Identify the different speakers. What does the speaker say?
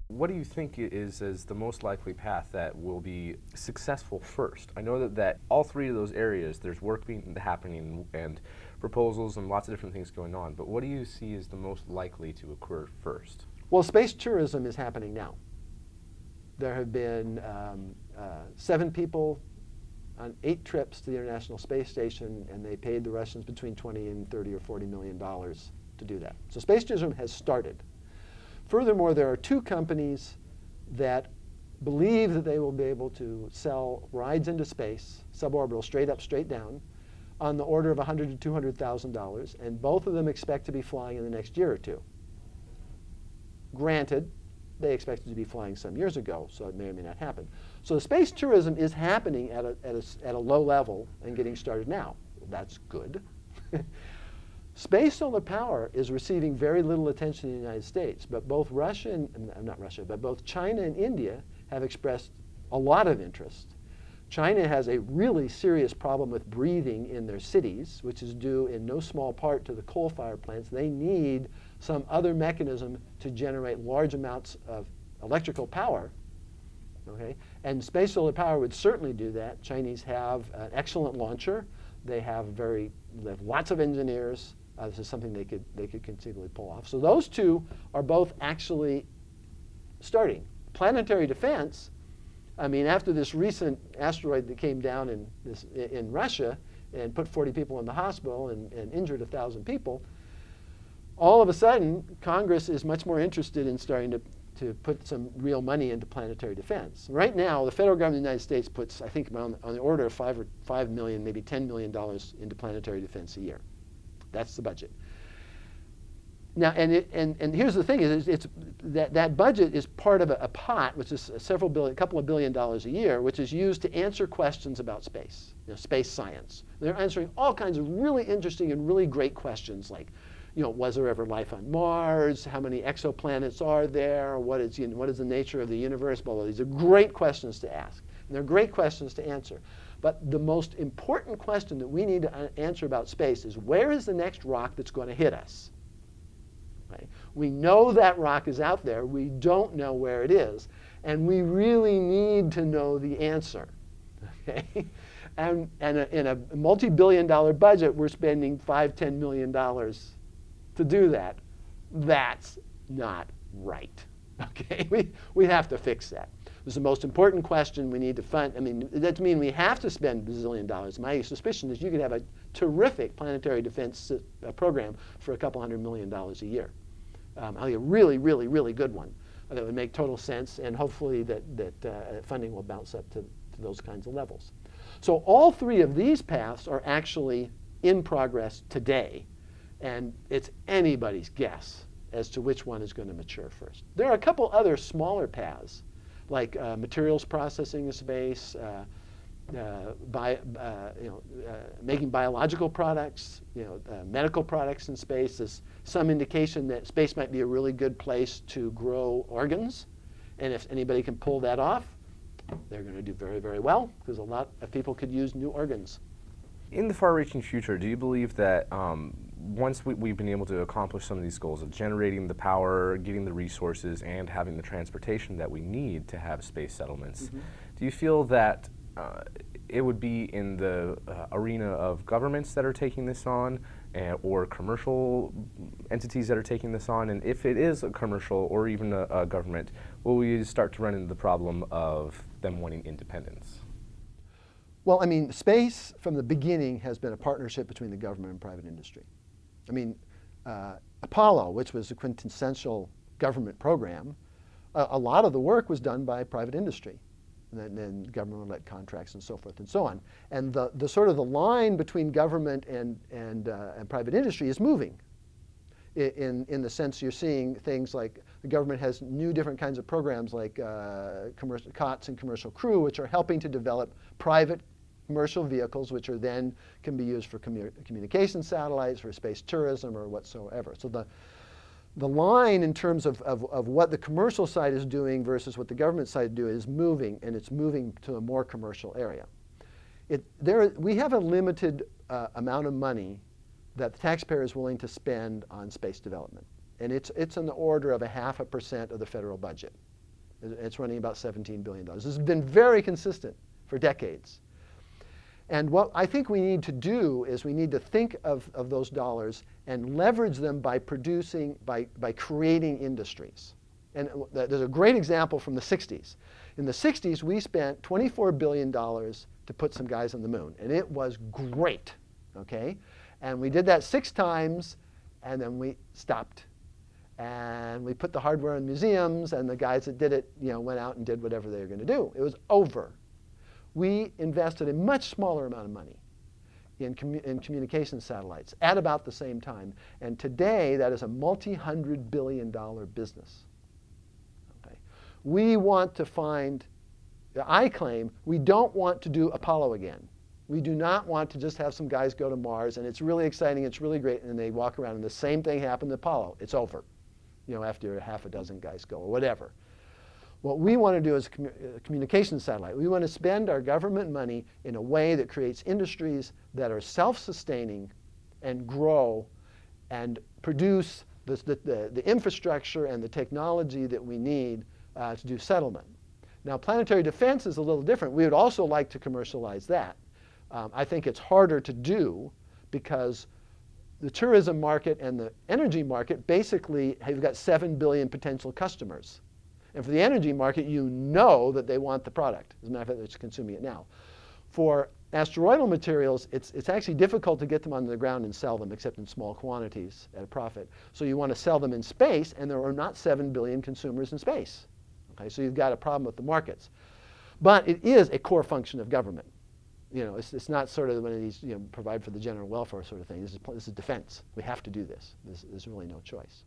Speaker 1: What do you think is the most likely path that will be successful first? I know that all three of those areas, there's work happening and proposals and lots of different things going on, but what do you see as the most likely to occur first?
Speaker 2: Well, space tourism is happening now. There have been 7 people on 8 trips to the International Space Station, and they paid the Russians between 20 and 30 or 40 million dollars to do that. So space tourism has started. Furthermore, there are 2 companies that believe that they will be able to sell rides into space, suborbital, straight up, straight down, on the order of $100,000 to $200,000, and both of them expect to be flying in the next year or 2. Granted, they expected to be flying some years ago, so it may or may not happen. So the space tourism is happening at a low level and getting started now. That's good. Space solar power is receiving very little attention in the United States, but both both China and India have expressed a lot of interest. China has a really serious problem with breathing in their cities, which is due in no small part to the coal-fired plants. They need some other mechanism to generate large amounts of electrical power. Okay? And space solar power would certainly do that. Chinese have an excellent launcher. They have lots of engineers. This is something they could conceivably pull off. So those 2 are both actually starting. Planetary defense, I mean, after this recent asteroid that came down in Russia and put 40 people in the hospital and injured 1,000 people, all of a sudden, Congress is much more interested in starting to put some real money into planetary defense. Right now, the federal government of the United States puts, I think, on the order of $5 million, maybe $10 million into planetary defense a year. That's the budget. Now, and here's the thing: it's that budget is part of a pot, which is a couple of billion dollars a year, which is used to answer questions about space, space science. They're answering all kinds of really interesting and really great questions, like, was there ever life on Mars? How many exoplanets are there? What is the nature of the universe? Blah, blah. These are great questions to ask, and they're great questions to answer. But the most important question that we need to answer about space is, where is the next rock that's going to hit us? Right? We know that rock is out there. We don't know where it is. And we really need to know the answer. Okay? And in a multi-billion-dollar budget, we're spending $5–10 million to do that. That's not right. Okay? We have to fix that. It's the most important question we need to fund. I mean, that doesn't mean we have to spend $1 bazillion. My suspicion is you could have a terrific planetary defense program for a couple $100 million a year. I think a really, really, really good one that would make total sense, and hopefully that funding will bounce up to those kinds of levels. So all 3 of these paths are actually in progress today, and it's anybody's guess as to which one is going to mature first. There are a couple other smaller paths, like materials processing in space, making biological products, medical products in space. There's some indication that space might be a really good place to grow organs, and if anybody can pull that off, they're going to do very, very well, because a lot of people could use new organs.
Speaker 1: In the far-reaching future, do you believe that once we've been able to accomplish some of these goals of generating the power, getting the resources, and having the transportation that we need to have space settlements, do you feel that it would be in the arena of governments that are taking this on, or commercial entities that are taking this on? And if it is a commercial or even a government, will we start to run into the problem of them wanting independence?
Speaker 2: Well, I mean, space from the beginning has been a partnership between the government and private industry. I mean, Apollo, which was a quintessential government program, a lot of the work was done by private industry. And then government would let contracts and so forth and so on. And the sort of the line between government and private industry is moving. In the sense you're seeing things like the government has new different kinds of programs like commercial COTS and Commercial Crew, which are helping to develop private commercial vehicles, which are then can be used for communication satellites, for space tourism, or whatsoever. So the line in terms of what the commercial side is doing versus what the government side is doing is moving, and it's moving to a more commercial area. We have a limited amount of money that the taxpayer is willing to spend on space development. And it's in the order of 0.5% of the federal budget. It's running about $17 billion. This has been very consistent for decades. And what I think we need to do is we need to think of those dollars and leverage them by creating industries. And there's a great example from the 60s. In the 60s, we spent $24 billion to put some guys on the moon. And it was great, okay? And we did that 6 times, and then we stopped. And we put the hardware in museums, and the guys that did it, went out and did whatever they were going to do. It was over. We invested a much smaller amount of money in communication satellites at about the same time. And today, that is a multi-hundred billion dollar business. Okay. We want to find, I claim, we don't want to do Apollo again. We do not want to just have some guys go to Mars, and it's really exciting, it's really great, and they walk around, and the same thing happened to Apollo. It's over, after half a dozen guys go, or whatever. What we want to do is a communication satellite. We want to spend our government money in a way that creates industries that are self-sustaining and grow and produce the infrastructure and the technology that we need to do settlement. Now, planetary defense is a little different. We would also like to commercialize that. I think it's harder to do because the tourism market and the energy market basically have got 7 billion potential customers. And for the energy market, that they want the product. As a matter of fact, they're consuming it now. For asteroidal materials, it's actually difficult to get them on the ground and sell them, except in small quantities at a profit. So you want to sell them in space, and there are not 7 billion consumers in space. Okay, so you've got a problem with the markets. But it is a core function of government. It's not sort of one of these, provide for the general welfare sort of thing. This is defense. We have to do this. There's really no choice.